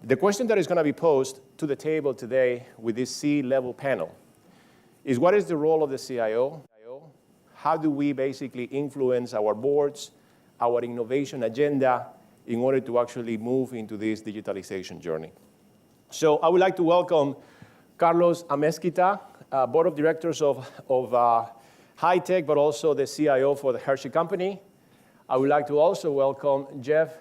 The question that is going to be posed to the table today with this C-level panel is, what is the role of the CIO? How do we basically influence our boards, our innovation agenda, in order to actually move into this digitalization journey? So I would like to welcome Carlos Amezquita, Board of Directors of HITEC, but also the CIO for the Hershey Company. I would like to also welcome Jeff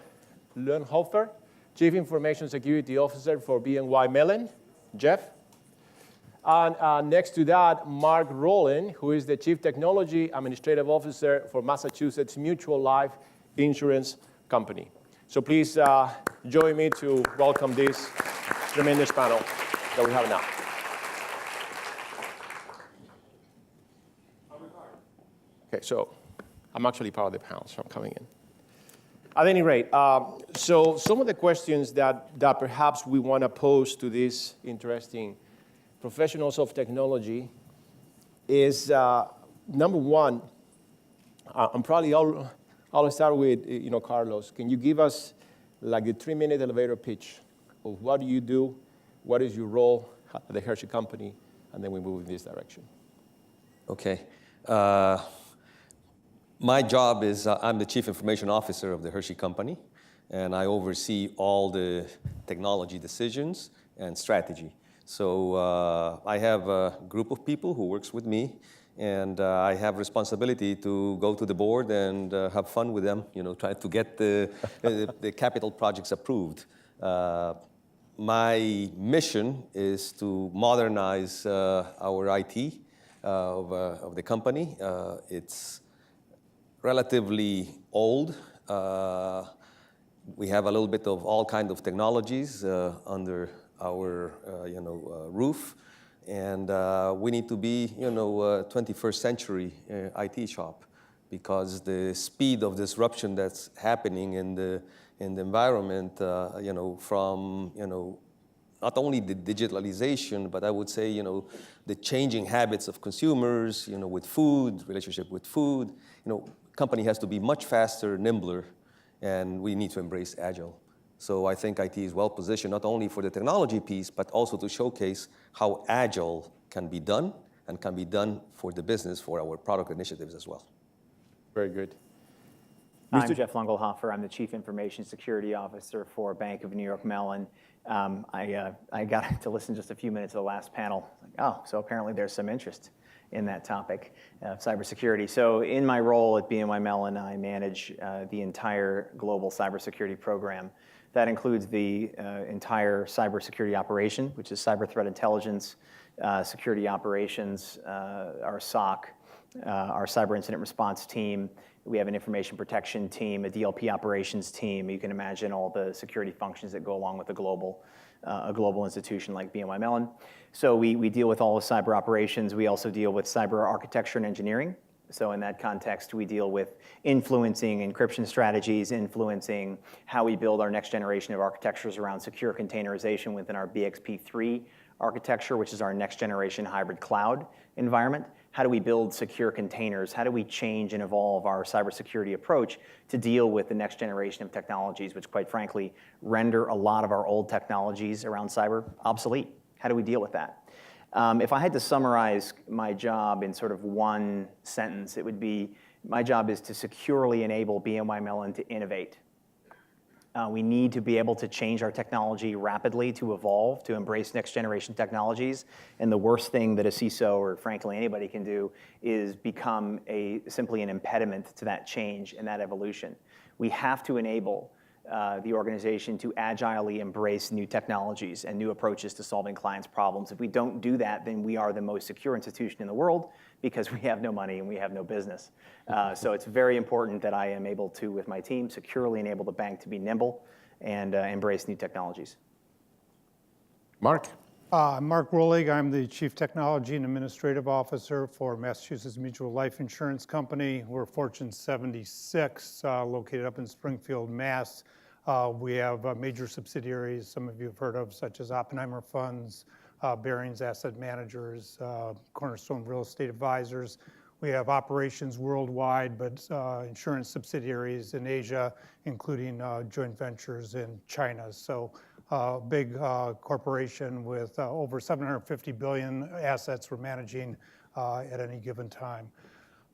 Leunhofer, Chief Information Security Officer for BNY Mellon. Jeff. And next to that, Mark Rowland, who is the Chief Technology Administrative Officer for Massachusetts Mutual Life Insurance Company. So please join me to welcome this tremendous panel that we have now. Okay, so I'm actually part of the panel, so I'm coming in. At any rate, so some of the questions that perhaps we want to pose to these interesting professionals of technology is, number one, I'll start with, Carlos. Can you give us like a 3-minute elevator pitch of what do you do, what is your role at the Hershey Company, and then we move in this direction. Okay. My job is I'm the Chief Information Officer of the Hershey Company, and I oversee all the technology decisions and strategy. So I have a group of people who works with me, and I have responsibility to go to the board and have fun with them, try to get the capital projects approved. My mission is to modernize our IT of the company. It's relatively old. We have a little bit of all kinds of technologies under our roof, and we need to be a 21st century IT shop, because the speed of disruption that's happening in the environment, from not only the digitalization, but I would say the changing habits of consumers, with food, relationship with food, company has to be much faster, nimbler, and we need to embrace agile. So I think IT is well positioned not only for the technology piece, but also to showcase how agile can be done, and can be done for the business, for our product initiatives as well. Very good. I'm Jeff Lungelhofer. I'm the Chief Information Security Officer for Bank of New York Mellon. I got to listen just a few minutes to the last panel. Oh, so apparently there's some interest in that topic of cybersecurity. So in my role at BNY Mellon, I manage the entire global cybersecurity program. That includes the entire cybersecurity operation, which is cyber threat intelligence, security operations, our SOC, our cyber incident response team. We have an information protection team, a DLP operations team. You can imagine all the security functions that go along with a global institution like BNY Mellon. So we deal with all the cyber operations. We also deal with cyber architecture and engineering. So in that context, we deal with influencing encryption strategies, influencing how we build our next generation of architectures around secure containerization within our BXP3 architecture, which is our next generation hybrid cloud environment. How do we build secure containers? How do we change and evolve our cybersecurity approach to deal with the next generation of technologies, which quite frankly render a lot of our old technologies around cyber obsolete? How do we deal with that? If I had to summarize my job in sort of one sentence, it would be, my job is to securely enable BNY Mellon to innovate. We need to be able to change our technology rapidly, to evolve, to embrace next generation technologies. And the worst thing that a CISO, or frankly anybody, can do is become simply an impediment to that change and that evolution. We have to enable the organization to agilely embrace new technologies and new approaches to solving clients' problems. If we don't do that, then we are the most secure institution in the world, because we have no money and we have no business. So it's very important that I am able to, with my team, securely enable the bank to be nimble and embrace new technologies. Mark. Mark Rolig. I'm the Chief Technology and Administrative Officer for Massachusetts Mutual Life Insurance Company. We're Fortune 76, located up in Springfield, Mass. We have major subsidiaries some of you have heard of, such as Oppenheimer Funds, Barings Asset Managers, Cornerstone Real Estate Advisors. We have operations worldwide, but insurance subsidiaries in Asia, including joint ventures in China. So big corporation with over 750 billion assets we're managing at any given time.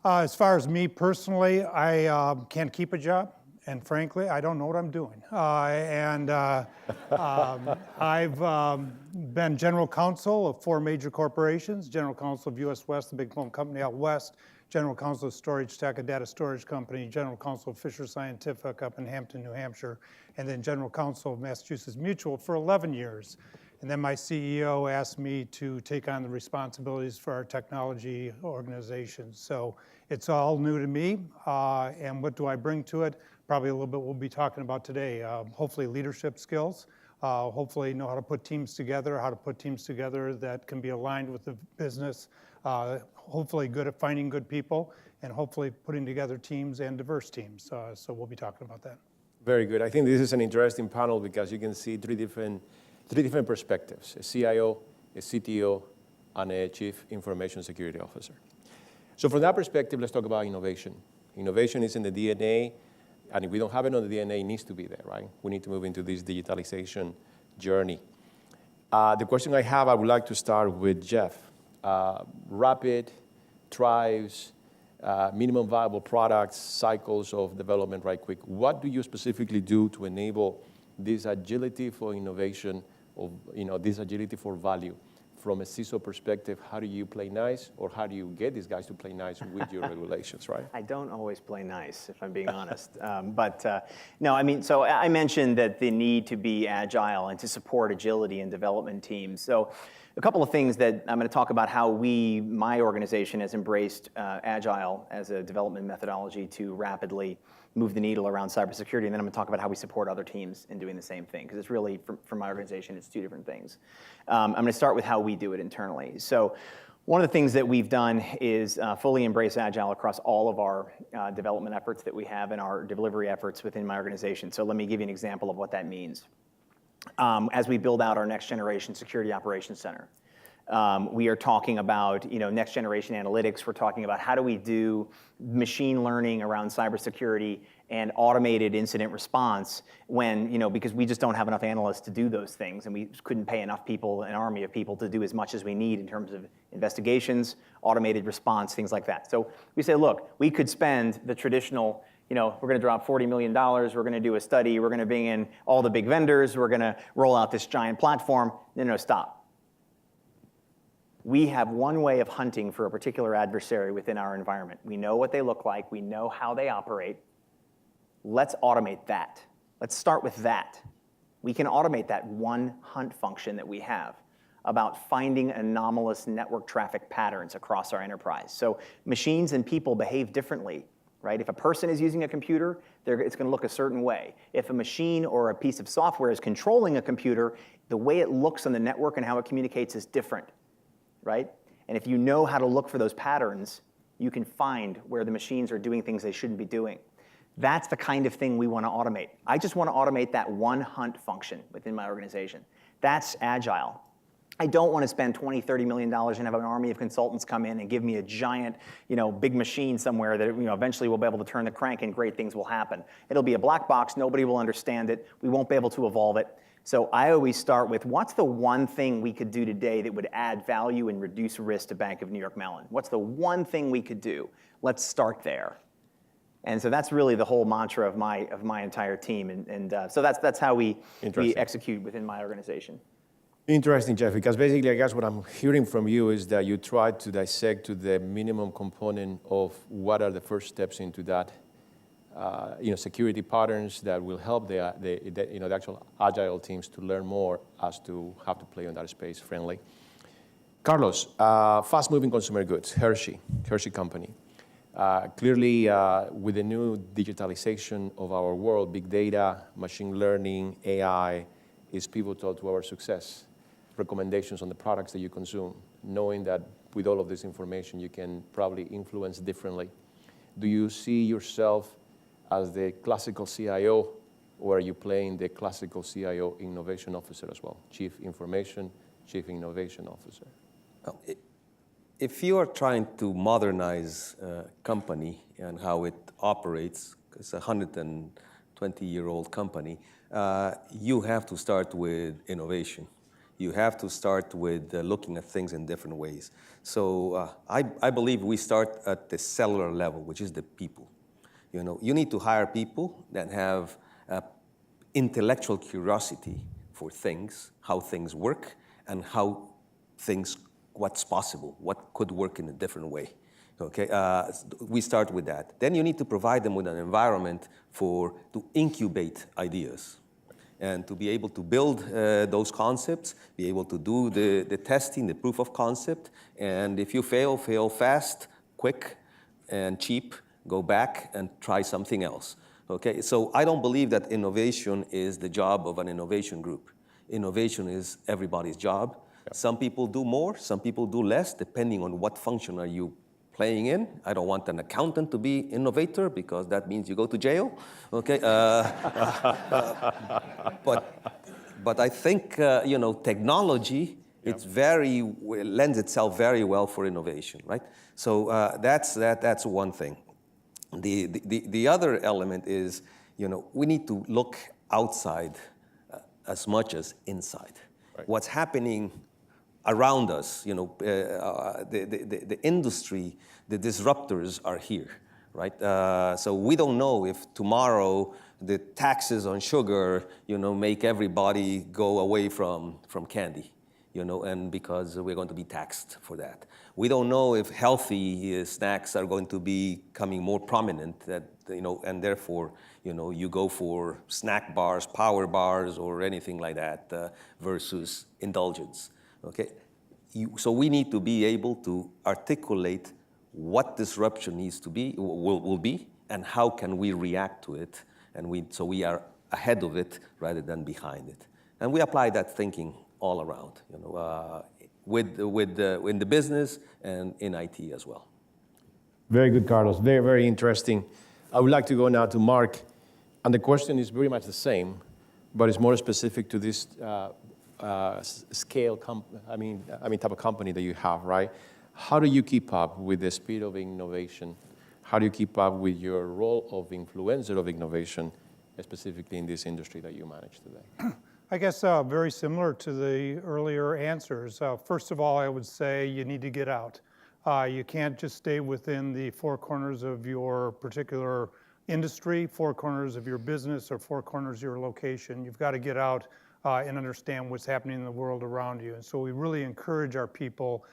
As far as me personally, I can't keep a job, and frankly, I don't know what I'm doing. I've been general counsel of 4 major corporations: general counsel of US West, the big phone company out west; general counsel of Storage Tech, a data storage company; general counsel of Fisher Scientific up in Hampton, New Hampshire; and then general counsel of Massachusetts Mutual for 11 years. And then my CEO asked me to take on the responsibilities for our technology organization. So it's all new to me. And what do I bring to it? Probably a little bit we'll be talking about today. Hopefully leadership skills. Hopefully know how to put teams together, that can be aligned with the business. Hopefully good at finding good people, and hopefully putting together teams and diverse teams. So we'll be talking about that. Very good. I think this is an interesting panel because you can see three different perspectives: a CIO, a CTO, and a Chief Information Security Officer. So from that perspective, let's talk about innovation. Innovation is in the DNA, and if we don't have it on the DNA, it needs to be there, right? We need to move into this digitalization journey. The question I would like to start with Jeff. Rapid drives, minimum viable products, cycles of development right quick. What do you specifically do to enable this agility for innovation, this agility for value? From a CISO perspective, how do you play nice, or how do you get these guys to play nice with your regulations, right? I don't always play nice, if I'm being honest. No, I mean, so I mentioned that the need to be agile and to support agility in development teams. So a couple of things that I'm going to talk about how my organization has embraced agile as a development methodology to rapidly move the needle around cybersecurity, and then I'm going to talk about how we support other teams in doing the same thing, because it's really, for my organization, it's 2 different things. I'm going to start with how we do it internally. So one of the things that we've done is fully embrace agile across all of our development efforts that we have and our delivery efforts within my organization. So let me give you an example of what that means. As we build out our next generation security operations center, we are talking about next generation analytics. We're talking about how do we do machine learning around cybersecurity and automated incident response when, because we just don't have enough analysts to do those things, and we couldn't pay enough people, an army of people, to do as much as we need in terms of investigations, automated response, things like that. So we say, look, we could spend the traditional, we're going to drop $40 million, we're going to do a study, we're going to bring in all the big vendors, we're going to roll out this giant platform. No, stop. We have one way of hunting for a particular adversary within our environment. We know what they look like. We know how they operate. Let's automate that. Let's start with that. We can automate that one hunt function that we have about finding anomalous network traffic patterns across our enterprise. So machines and people behave differently, right? If a person is using a computer, it's going to look a certain way. If a machine or a piece of software is controlling a computer, the way it looks on the network and how it communicates is different. Right? And if you know how to look for those patterns, you can find where the machines are doing things they shouldn't be doing. That's the kind of thing we want to automate. I just want to automate that one hunt function within my organization. That's agile. I don't want to spend $20, $30 million and have an army of consultants come in and give me a giant, big machine somewhere that eventually we'll be able to turn the crank and great things will happen. It'll be a black box. Nobody will understand it. We won't be able to evolve it. So I always start with, what's the one thing we could do today that would add value and reduce risk to Bank of New York Mellon? What's the one thing we could do? Let's start there. And so that's really the whole mantra of my entire team. And so that's how we execute within my organization. Interesting, Jeff, because basically I guess what I'm hearing from you is that you try to dissect to the minimum component of what are the first steps into that security patterns that will help the actual agile teams to learn more as to how to play on that space friendly. Carlos, fast-moving consumer goods, Hershey Company. Clearly, with the new digitalization of our world, big data, machine learning, AI is pivotal to our success. Recommendations on the products that you consume, knowing that with all of this information, you can probably influence differently. Do you see yourself as the classical CIO, or are you playing the classical CIO innovation officer as well? Chief Information, Chief Innovation Officer. Well, if you are trying to modernize a company and how it operates, it's a 120-year-old company, you have to start with innovation. You have to start with looking at things in different ways. So I believe we start at the cellular level, which is the people. You need to hire people that have intellectual curiosity for things, how things work, and what's possible, what could work in a different way. Okay, we start with that. Then you need to provide them with an environment to incubate ideas and to be able to build those concepts, be able to do the testing, the proof of concept, and if you fail fast, quick, and cheap, go back and try something else. Okay, so I don't believe that innovation is the job of an innovation group. Innovation is everybody's job. Yep. Some people do more, some people do less, depending on what function are you playing in. I don't want an accountant to be innovator because that means you go to jail. Okay, but I think technology lends itself very well for innovation, right? So that's one thing. The other element is we need to look outside as much as inside. Right. What's happening around us, the industry, the disruptors are here, right? So we don't know if tomorrow the taxes on sugar, make everybody go away from candy, and because we're going to be taxed for that. We don't know if healthy snacks are going to be becoming more prominent, and therefore, you go for snack bars, power bars, or anything like that versus indulgence. Okay, so we need to be able to articulate what disruption needs to be, will be, and how can we react to it, so we are ahead of it rather than behind it. And we apply that thinking all around, in the business and in IT as well. Very good, Carlos. Very, very interesting. I would like to go now to Mark, and the question is very much the same, but it's more specific to this scale, type of company that you have, right? How do you keep up with the speed of innovation? How do you keep up with your role of influencer of innovation, specifically in this industry that you manage today? I guess very similar to the earlier answers. First of all, I would say you need to get out. You can't just stay within the four corners of your particular industry, four corners of your business, or four corners of your location. You've got to get out and understand what's happening in the world around you. And so we really encourage our people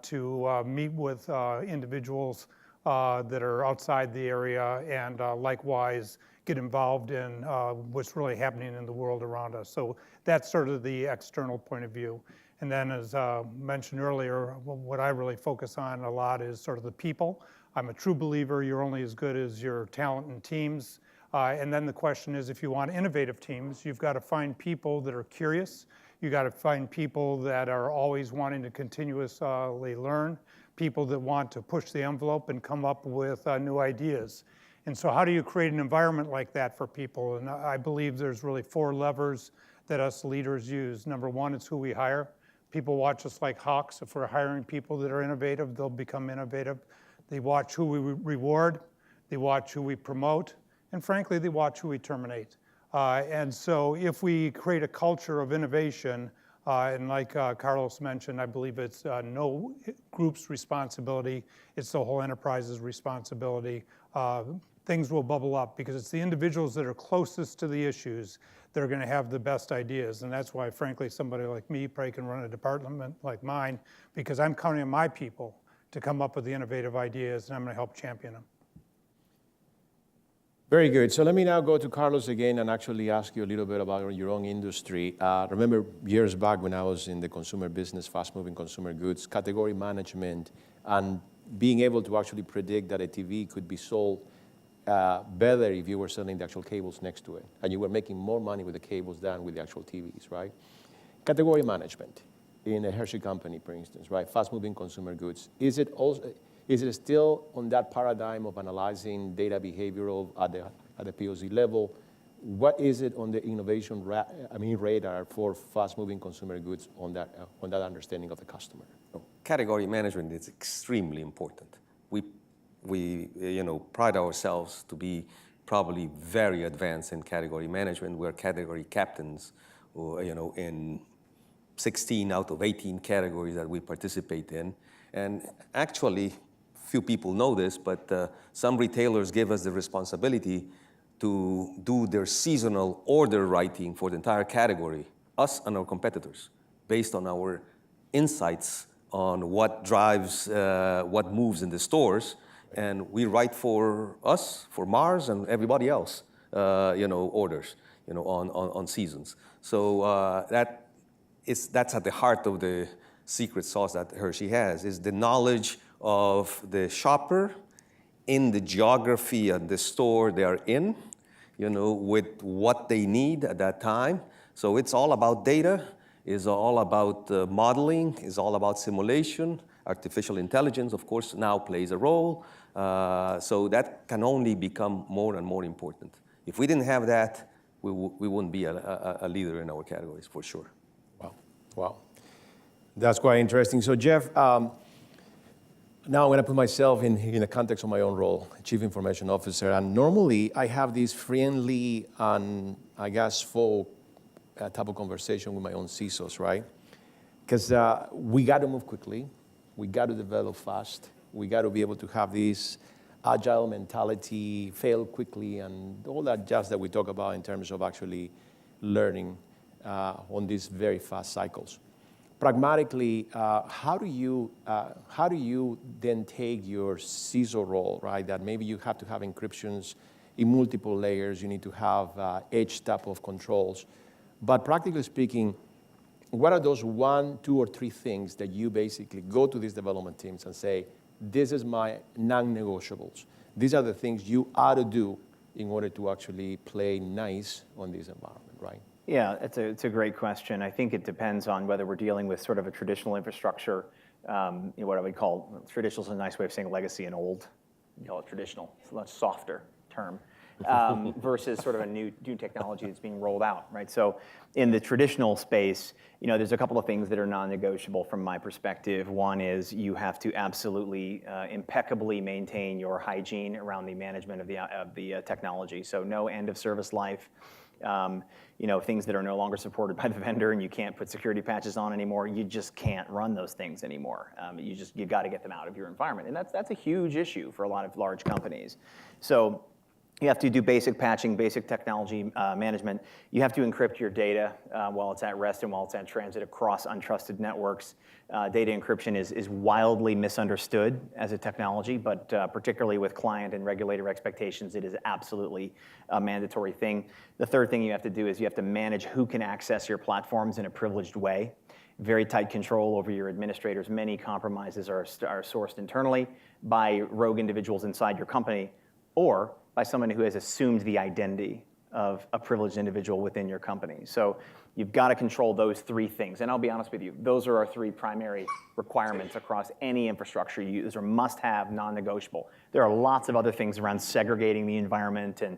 to meet with individuals that are outside the area and likewise get involved in what's really happening in the world around us. So that's sort of the external point of view. And then as mentioned earlier, what I really focus on a lot is sort of the people. I'm a true believer you're only as good as your talent and teams. And then the question is, if you want innovative teams, you've got to find people that are curious. You got to find people that are always wanting to continuously learn, people that want to push the envelope and come up with new ideas. And so how do you create an environment like that for people? And I believe there's really four levers that us leaders use. Number one, it's who we hire. People watch us like hawks. If we're hiring people that are innovative, they'll become innovative. They watch who we reward. They watch who we promote. And frankly, they watch who we terminate. And so if we create a culture of innovation, and like Carlos mentioned, I believe it's no group's responsibility. It's the whole enterprise's responsibility. Things will bubble up because it's the individuals that are closest to the issues that are going to have the best ideas. And that's why, frankly, somebody like me probably can run a department like mine because I'm counting on my people to come up with the innovative ideas, and I'm going to help champion them. Very good. So let me now go to Carlos again and actually ask you a little bit about your own industry. Remember years back when I was in the consumer business, fast-moving consumer goods, category management, and being able to actually predict that a TV could be sold better if you were selling the actual cables next to it, and you were making more money with the cables than with the actual TVs, right? Category management in a Hershey company, for instance, right? Fast-moving consumer goods. Is it still on that paradigm of analyzing data behavioral at the POC level? What is it on the innovation radar for fast-moving consumer goods on that understanding of the customer? Category management is extremely important. We pride ourselves to be probably very advanced in category management. We're category captains, in 16 out of 18 categories that we participate in. And actually, few people know this, but some retailers give us the responsibility to do their seasonal order writing for the entire category, us and our competitors, based on our insights on what drives, what moves in the stores. And we write for us, for Mars, and everybody else, orders, on seasons. So that's at the heart of the secret sauce that Hershey has, is the knowledge of the shopper in the geography and the store they are in, with what they need at that time. So it's all about data, it's all about modeling, it's all about simulation. Artificial intelligence, of course, now plays a role. So that can only become more and more important. If we didn't have that, we wouldn't be a leader in our categories, for sure. Wow. That's quite interesting. So Jeff, now I'm going to put myself in the context of my own role, Chief Information Officer. And normally I have this friendly and, I guess, full type of conversation with my own CISOs, right? Because we got to move quickly. We got to develop fast. We got to be able to have this agile mentality, fail quickly, and all that jazz that we talk about in terms of actually learning on these very fast cycles. Pragmatically, how do you then take your CISO role, right? That maybe you have to have encryptions in multiple layers. You need to have edge type of controls. But practically speaking, what are those 1, 2, or 3 things that you basically go to these development teams and say, this is my non-negotiables. These are the things you ought to do in order to actually play nice on this environment, right? Yeah, it's a great question. I think it depends on whether we're dealing with sort of a traditional infrastructure, what I would call, traditional is a nice way of saying legacy and old. You call it traditional, it's a much softer term, versus sort of a new technology that's being rolled out, right? So in the traditional space, there's a couple of things that are non-negotiable from my perspective. One is you have to absolutely impeccably maintain your hygiene around the management of the technology. So no end of service life. Things that are no longer supported by the vendor and you can't put security patches on anymore, you just can't run those things anymore. You got to get them out of your environment. And that's a huge issue for a lot of large companies. So you have to do basic patching, basic technology management. You have to encrypt your data while it's at rest and while it's at transit across untrusted networks. Data encryption is wildly misunderstood as a technology, but particularly with client and regulator expectations, it is absolutely a mandatory thing. The third thing you have to do is you have to manage who can access your platforms in a privileged way. Very tight control over your administrators. Many compromises are sourced internally by rogue individuals inside your company, or by someone who has assumed the identity of a privileged individual within your company. So you've got to control those 3 things. And I'll be honest with you, those are our 3 primary requirements across any infrastructure you use, or must-have, non-negotiable. There are lots of other things around segregating the environment and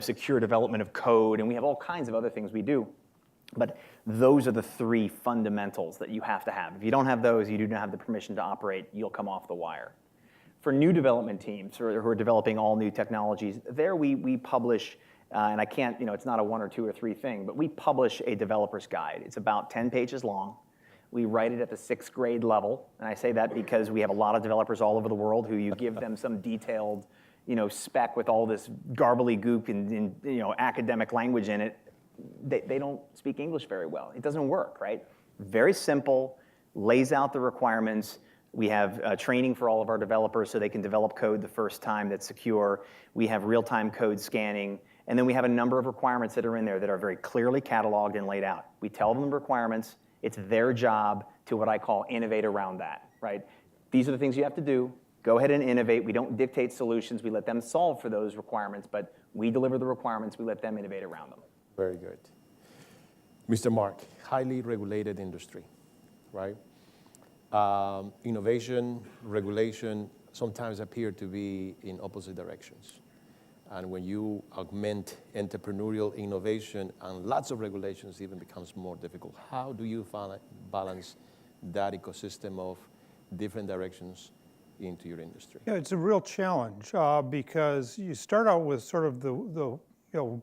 secure development of code, and we have all kinds of other things we do. But those are the 3 fundamentals that you have to have. If you don't have those, you do not have the permission to operate, you'll come off the wire. For new development teams who are developing all new technologies, there we publish, and I can't, it's not a 1 or 2 or 3 thing, but we publish a developer's guide. It's about 10 pages long. We write it at the 6th grade level, and I say that because we have a lot of developers all over the world who you give them some detailed, spec with all this gobbledygook and academic language in it. They don't speak English very well. It doesn't work, right? Very simple, lays out the requirements. We have training for all of our developers so they can develop code the first time that's secure. We have real-time code scanning. And then we have a number of requirements that are in there that are very clearly cataloged and laid out. We tell them the requirements. It's their job to what I call innovate around that, right? These are the things you have to do. Go ahead and innovate. We don't dictate solutions. We let them solve for those requirements, but we deliver the requirements. We let them innovate around them. Very good. Mr. Mark, highly regulated industry, right? Innovation, regulation sometimes appear to be in opposite directions. And when you augment entrepreneurial innovation and lots of regulations, even becomes more difficult. How do you balance that ecosystem of different directions into your industry? Yeah, it's a real challenge because you start out with sort of the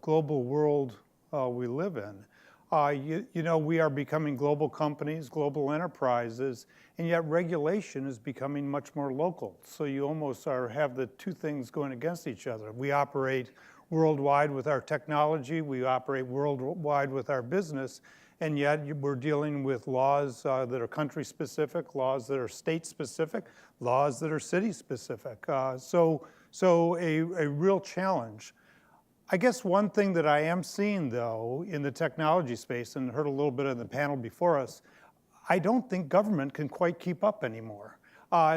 global world we live in. We are becoming global companies, global enterprises, and yet regulation is becoming much more local. So you almost have the two things going against each other. We operate worldwide with our technology, we operate worldwide with our business, and yet we're dealing with laws that are country-specific, laws that are state-specific, laws that are city-specific. So a real challenge. I guess one thing that I am seeing, though, in the technology space, and heard a little bit in the panel before us, I don't think government can quite keep up anymore.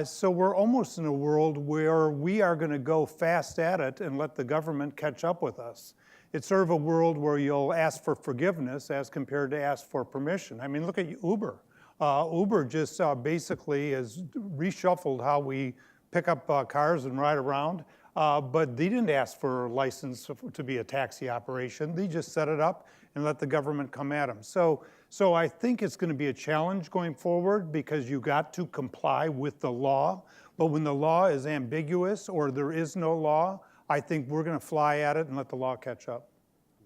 So we're almost in a world where we are going to go fast at it and let the government catch up with us. It's sort of a world where you'll ask for forgiveness as compared to ask for permission. I mean, look at Uber. Uber just basically has reshuffled how we pick up cars and ride around. But they didn't ask for a license to be a taxi operation. They just set it up and let the government come at them. So I think it's going to be a challenge going forward because you got to comply with the law. But when the law is ambiguous or there is no law, I think we're going to fly at it and let the law catch up.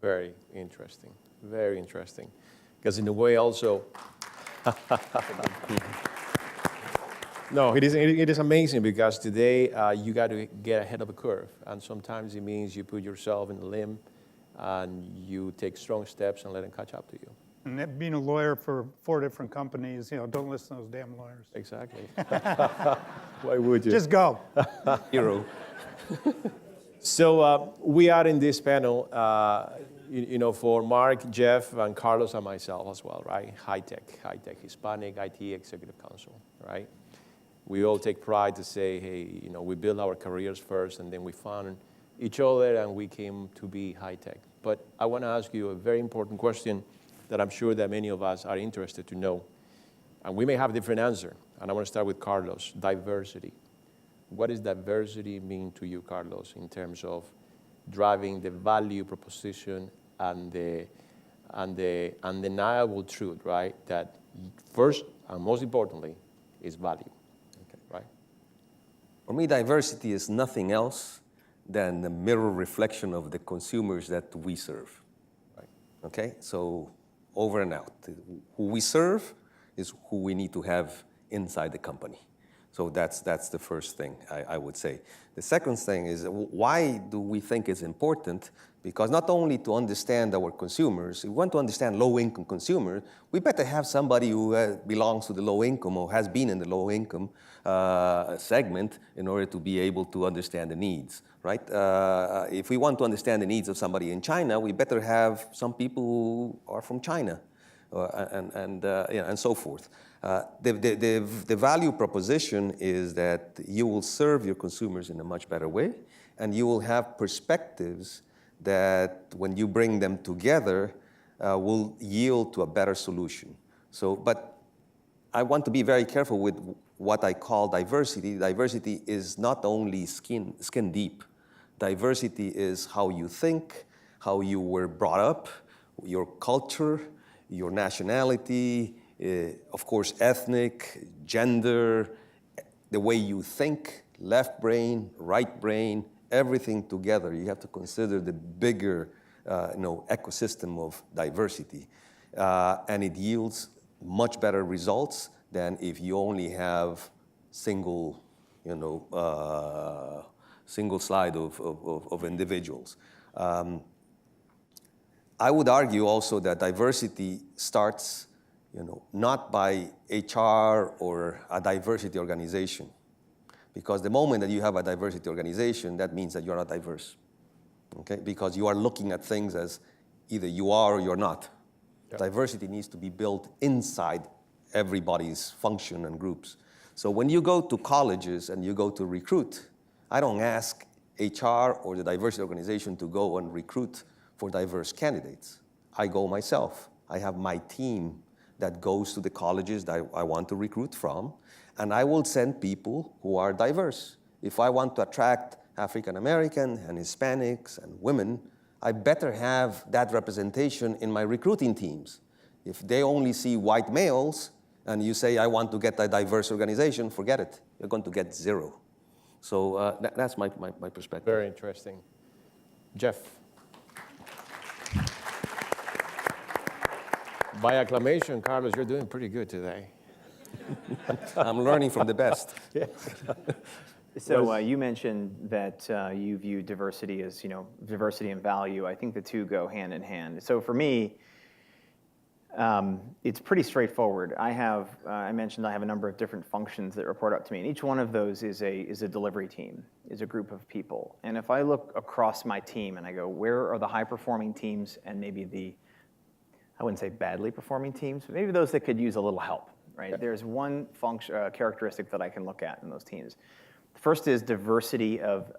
Very interesting. Very interesting. Because in a way also, no, it is amazing because today you got to get ahead of the curve. And sometimes it means you put yourself in a limb and you take strong steps and let them catch up to you. And that being a lawyer for 4 different companies, don't listen to those damn lawyers. Exactly. Why would you? Just go. Hero. So we are in this panel, for Mark, Jeff, and Carlos and myself as well, right? HITEC, Hispanic IT Executive Council, right? We all take pride to say, hey, we build our careers first, and then we found each other, and we came to be HITEC. But I want to ask you a very important question that I'm sure that many of us are interested to know. And we may have a different answer. And I want to start with Carlos, diversity. What does diversity mean to you, Carlos, in terms of driving the value proposition and the undeniable truth, right? That first and most importantly is value. Right? For me, diversity is nothing else than the mirror reflection of the consumers that we serve. Right? Okay? So over and out. Who we serve is who we need to have inside the company. So that's the first thing I would say. The second thing is, why do we think it's important? Because not only to understand our consumers, if we want to understand low-income consumers, we better have somebody who belongs to the low-income or has been in the low-income segment in order to be able to understand the needs, right? If we want to understand the needs of somebody in China, we better have some people who are from China and so forth. The value proposition is that you will serve your consumers in a much better way, and you will have perspectives that when you bring them together will yield to a better solution. But I want to be very careful with what I call diversity. Diversity is not only skin deep. Diversity is how you think, how you were brought up, your culture, your nationality, of course, ethnic, gender, the way you think, left brain, right brain, everything together. You have to consider the bigger ecosystem of diversity. And it yields much better results than if you only have single slide of individuals. I would argue also that diversity starts not by HR or a diversity organization. Because the moment that you have a diversity organization, that means that you're not diverse. Okay? Because you are looking at things as either you are or you're not. Yep. Diversity needs to be built inside everybody's function and groups. So when you go to colleges and you go to recruit, I don't ask HR or the diversity organization to go and recruit for diverse candidates. I go myself. I have my team that goes to the colleges that I want to recruit from, and I will send people who are diverse. If I want to attract African American and Hispanics and women, I better have that representation in my recruiting teams. If they only see white males and you say, I want to get a diverse organization, forget it. You're going to get zero. So that's my perspective. Very interesting. Jeff. By acclamation, Carlos, you're doing pretty good today. I'm learning from the best. So you mentioned that you view diversity as, diversity and value. I think the two go hand in hand. So for me, it's pretty straightforward. I mentioned I have a number of different functions that report up to me, and each one of those is a delivery team, is a group of people. And if I look across my team and I go, where are the high-performing teams and maybe I wouldn't say badly performing teams, but maybe those that could use a little help, right? Yeah. There's one characteristic that I can look at in those teams. The first is diversity of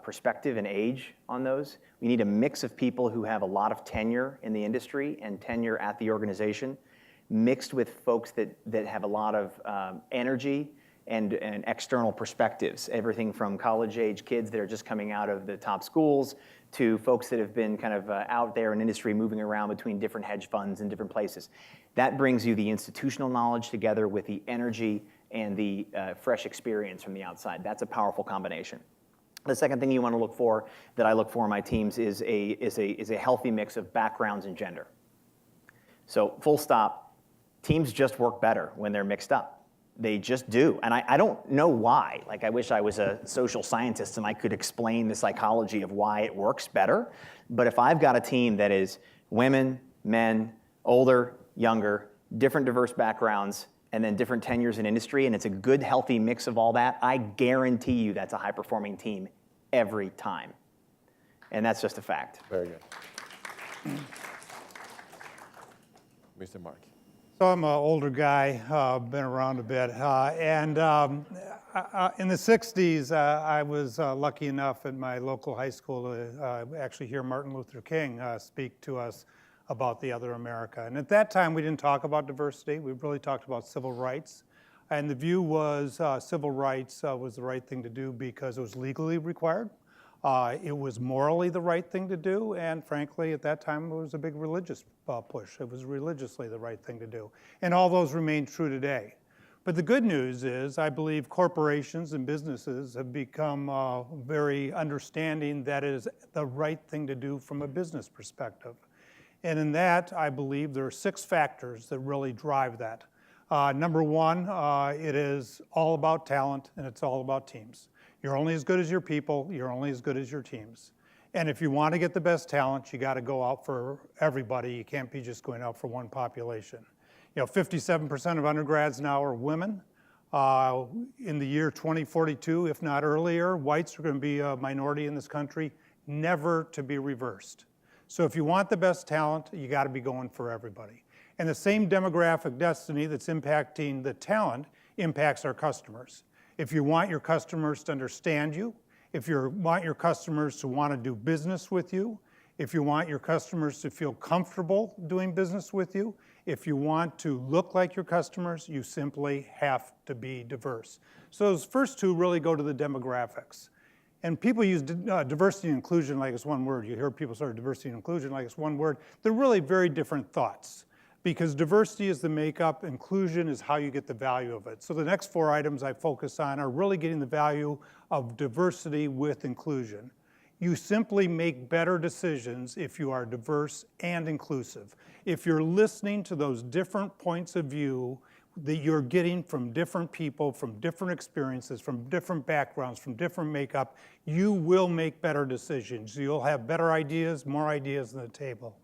perspective and age on those. We need a mix of people who have a lot of tenure in the industry and tenure at the organization, mixed with folks that have a lot of energy and external perspectives, everything from college-age kids that are just coming out of the top schools to folks that have been kind of out there in industry moving around between different hedge funds and different places. That brings you the institutional knowledge together with the energy and the fresh experience from the outside. That's a powerful combination. The second thing you want to look for, that I look for in my teams, is a healthy mix of backgrounds and gender. So full stop, teams just work better when they're mixed up. They just do, and I don't know why. Like, I wish I was a social scientist and I could explain the psychology of why it works better. But if I've got a team that is women, men, older, younger, different diverse backgrounds, and then different tenures in industry, and it's a good, healthy mix of all that, I guarantee you that's a high-performing team every time. And that's just a fact. Very good. Mr. Mark. So I'm an older guy, been around a bit, and in the 60s, I was lucky enough at my local high school to actually hear Martin Luther King speak to us about the other America. And at that time, we didn't talk about diversity. We really talked about civil rights. And the view was civil rights was the right thing to do because it was legally required. It was morally the right thing to do, and frankly, at that time, it was a big religious push. It was religiously the right thing to do. And all those remain true today. But the good news is, I believe corporations and businesses have become very understanding that it is the right thing to do from a business perspective. And in that, I believe there are 6 factors that really drive that. Number one, it is all about talent, and it's all about teams. You're only as good as your people, you're only as good as your teams. And if you want to get the best talent, you got to go out for everybody. You can't be just going out for one population. 57% of undergrads now are women. In the year 2042, if not earlier, whites are going to be a minority in this country, never to be reversed. So if you want the best talent, you got to be going for everybody. And the same demographic destiny that's impacting the talent impacts our customers. If you want your customers to understand you, if you want your customers to want to do business with you, if you want your customers to feel comfortable doing business with you, if you want to look like your customers, you simply have to be diverse. So those first 2 really go to the demographics. And people use diversity and inclusion like it's one word. You hear people say diversity and inclusion like it's one word. They're really very different thoughts, because diversity is the makeup, inclusion is how you get the value of it. So the next 4 items I focus on are really getting the value of diversity with inclusion. You simply make better decisions if you are diverse and inclusive. If you're listening to those different points of view that you're getting from different people, from different experiences, from different backgrounds, from different makeup, you will make better decisions. You'll have better ideas, more ideas on the table.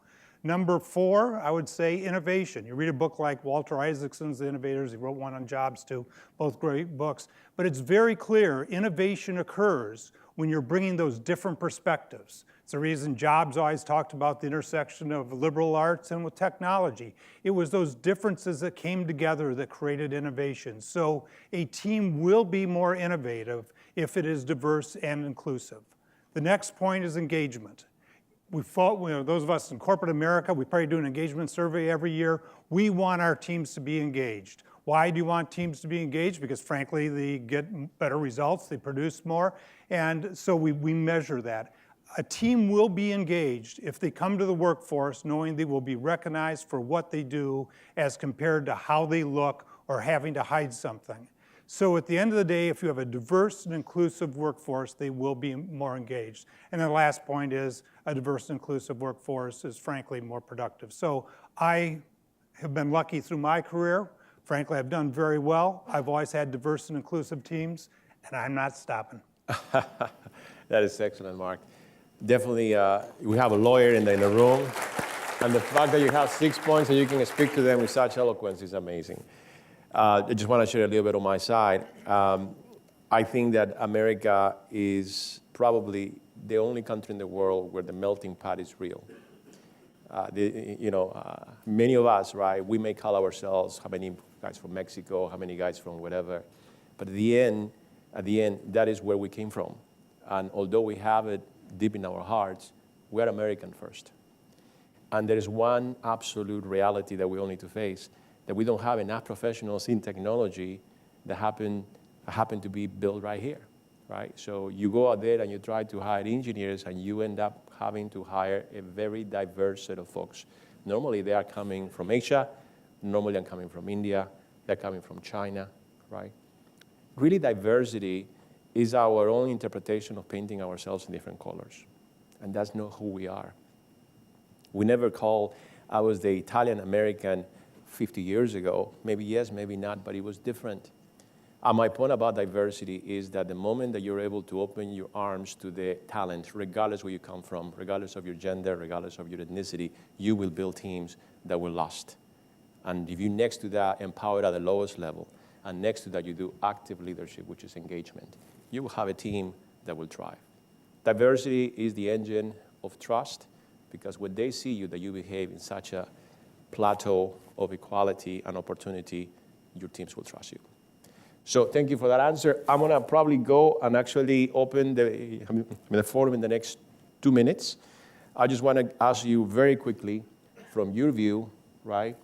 Number 4, I would say innovation. You read a book like Walter Isaacson's The Innovators. He wrote one on jobs too, both great books. But it's very clear innovation occurs when you're bringing those different perspectives. It's the reason Jobs always talked about the intersection of liberal arts and with technology. It was those differences that came together that created innovation. So a team will be more innovative if it is diverse and inclusive. The next point is engagement. Those of us in corporate America, we probably do an engagement survey every year. We want our teams to be engaged. Why do you want teams to be engaged? Because frankly, they get better results, they produce more, and so we measure that. A team will be engaged if they come to the workforce knowing they will be recognized for what they do as compared to how they look or having to hide something. So at the end of the day, if you have a diverse and inclusive workforce, they will be more engaged. And the last point is a diverse and inclusive workforce is frankly more productive. So I have been lucky through my career. Frankly, I've done very well. I've always had diverse and inclusive teams, and I'm not stopping. That is excellent, Mark. Definitely, we have a lawyer in the room, and the fact that you have 6 points and you can speak to them with such eloquence is amazing. I just want to share a little bit on my side. I think that America is probably the only country in the world where the melting pot is real. Many of us, right, we may call ourselves how many guys from Mexico, how many guys from whatever, but at the end, that is where we came from. And although we have it deep in our hearts, we're American first. And there is one absolute reality that we all need to face, that we don't have enough professionals in technology that happen to be built right here, right? So you go out there and you try to hire engineers and you end up having to hire a very diverse set of folks. Normally they are coming from Asia, normally they're coming from India, they're coming from China, right? Really, diversity is our own interpretation of painting ourselves in different colors. And that's not who we are. We never call, I was the Italian American 50 years ago. Maybe yes, maybe not, but it was different. And my point about diversity is that the moment that you're able to open your arms to the talent, regardless where you come from, regardless of your gender, regardless of your ethnicity, you will build teams that will last. And if you next to that empower at the lowest level, and next to that you do active leadership, which is engagement, you will have a team that will thrive. Diversity is the engine of trust, because when they see you that you behave in such a plateau of equality and opportunity, your teams will trust you. So thank you for that answer. I'm going to probably go and actually open the forum in the next 2 minutes. I just want to ask you very quickly, from your view, right,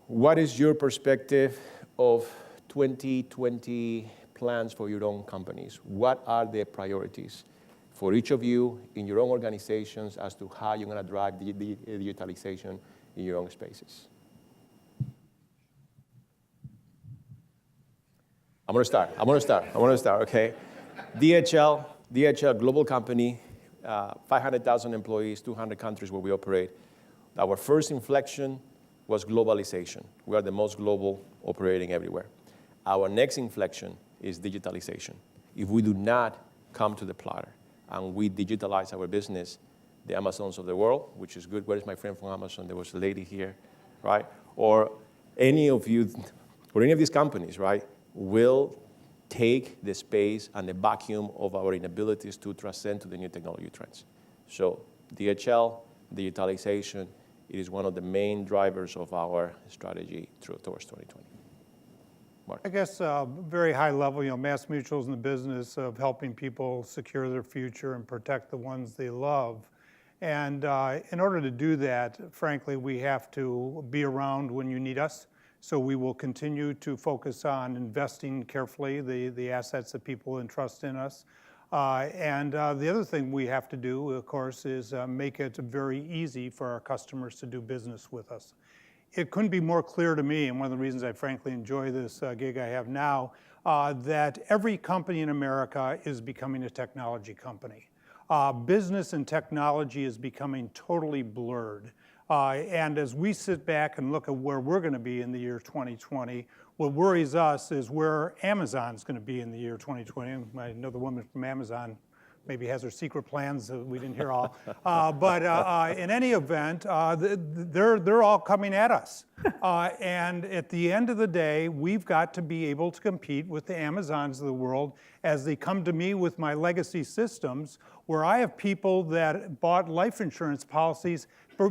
what is your perspective of 2020 plans for your own companies? What are the priorities for each of you in your own organizations as to how you're going to drive the digitalization in your own spaces? I'm going to start, okay? DHL, global company, 500,000 employees, 200 countries where we operate. Our first inflection was globalization. We are the most global, operating everywhere. Our next inflection is digitalization. If we do not come to the platter and we digitalize our business, the Amazons of the world, which is good. Where is my friend from Amazon? There was a lady here, right? Or any of you, or any of these companies, right, will take the space and the vacuum of our inabilities to transcend to the new technology trends. So DHL, digitalization, it is one of the main drivers of our strategy towards 2020. Mark. I guess very high level, MassMutual is in the business of helping people secure their future and protect the ones they love. And in order to do that, frankly, we have to be around when you need us. So we will continue to focus on investing carefully the assets that people entrust in us. And the other thing we have to do, of course, is make it very easy for our customers to do business with us. It couldn't be more clear to me, and one of the reasons I frankly enjoy this gig I have now, that every company in America is becoming a technology company. Business and technology is becoming totally blurred. And as we sit back and look at where we're going to be in the year 2020, what worries us is where Amazon's going to be in the year 2020. And I know the woman from Amazon maybe has her secret plans that we didn't hear all. But in any event, they're all coming at us. And at the end of the day, we've got to be able to compete with the Amazons of the world as they come to me with my legacy systems, where I have people that bought life insurance policies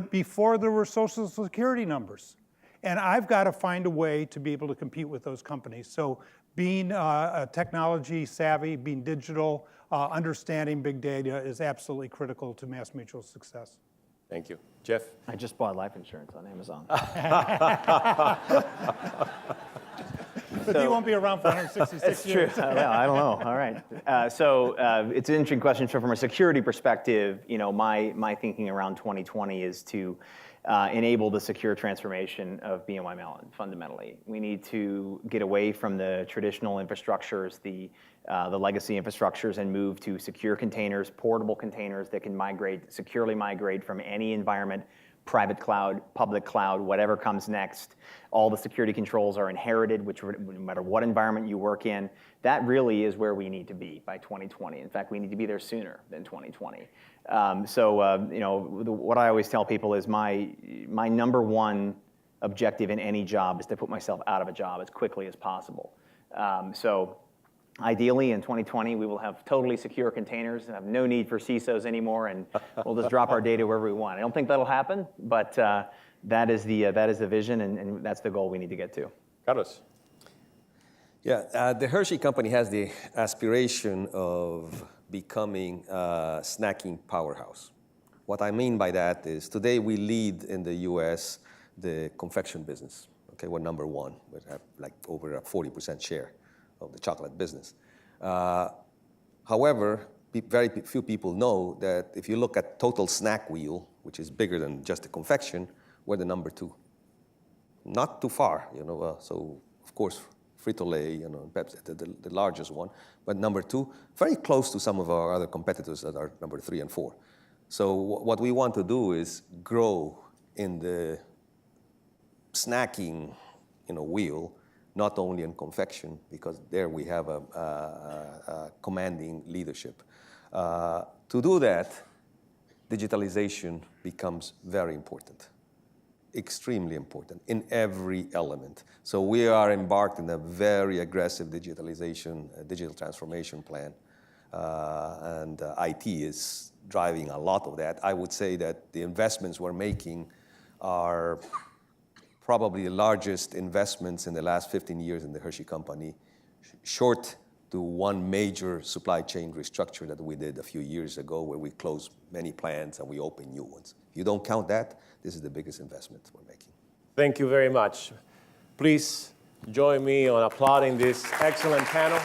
before there were Social Security numbers. And I've got to find a way to be able to compete with those companies. So being technology savvy, being digital, understanding big data is absolutely critical to MassMutual's success. Thank you. Jeff? I just bought life insurance on Amazon. But he won't be around for 166 years. It's true. I don't know. All right. So it's an interesting question. So from a security perspective, my thinking around 2020 is to enable the secure transformation of BNY Mellon, fundamentally. We need to get away from the traditional infrastructures, the legacy infrastructures, and move to secure containers, portable containers that can securely migrate from any environment, private cloud, public cloud, whatever comes next. All the security controls are inherited, no matter what environment you work in. That really is where we need to be by 2020. In fact, we need to be there sooner than 2020. What I always tell people is my number one objective in any job is to put myself out of a job as quickly as possible. Ideally, in 2020, we will have totally secure containers and have no need for CISOs anymore, and we'll just drop our data wherever we want. I don't think that'll happen, but that is the vision, and that's the goal we need to get to. Carlos. Yeah, the Hershey company has the aspiration of becoming a snacking powerhouse. What I mean by that is today we lead in the US the confection business. Okay, we're number one. We have like over a 40% share of the chocolate business. However, very few people know that if you look at total snack wheel, which is bigger than just the confection, we're the number two. Not too far, so of course, Frito-Lay, Pepsi, the largest one, but number two, very close to some of our other competitors that are number 3 and 4. So what we want to do is grow in the snacking, wheel, not only in confection, because there we have a commanding leadership. To do that, digitalization becomes very important. Extremely important in every element. So we are embarked in a very aggressive digital transformation plan, and IT is driving a lot of that. I would say that the investments we're making are probably the largest investments in the last 15 years in the Hershey company, short to one major supply chain restructure that we did a few years ago where we closed many plants and we opened new ones. If you don't count that, this is the biggest investment we're making. Thank you very much. Please join me on applauding this excellent panel.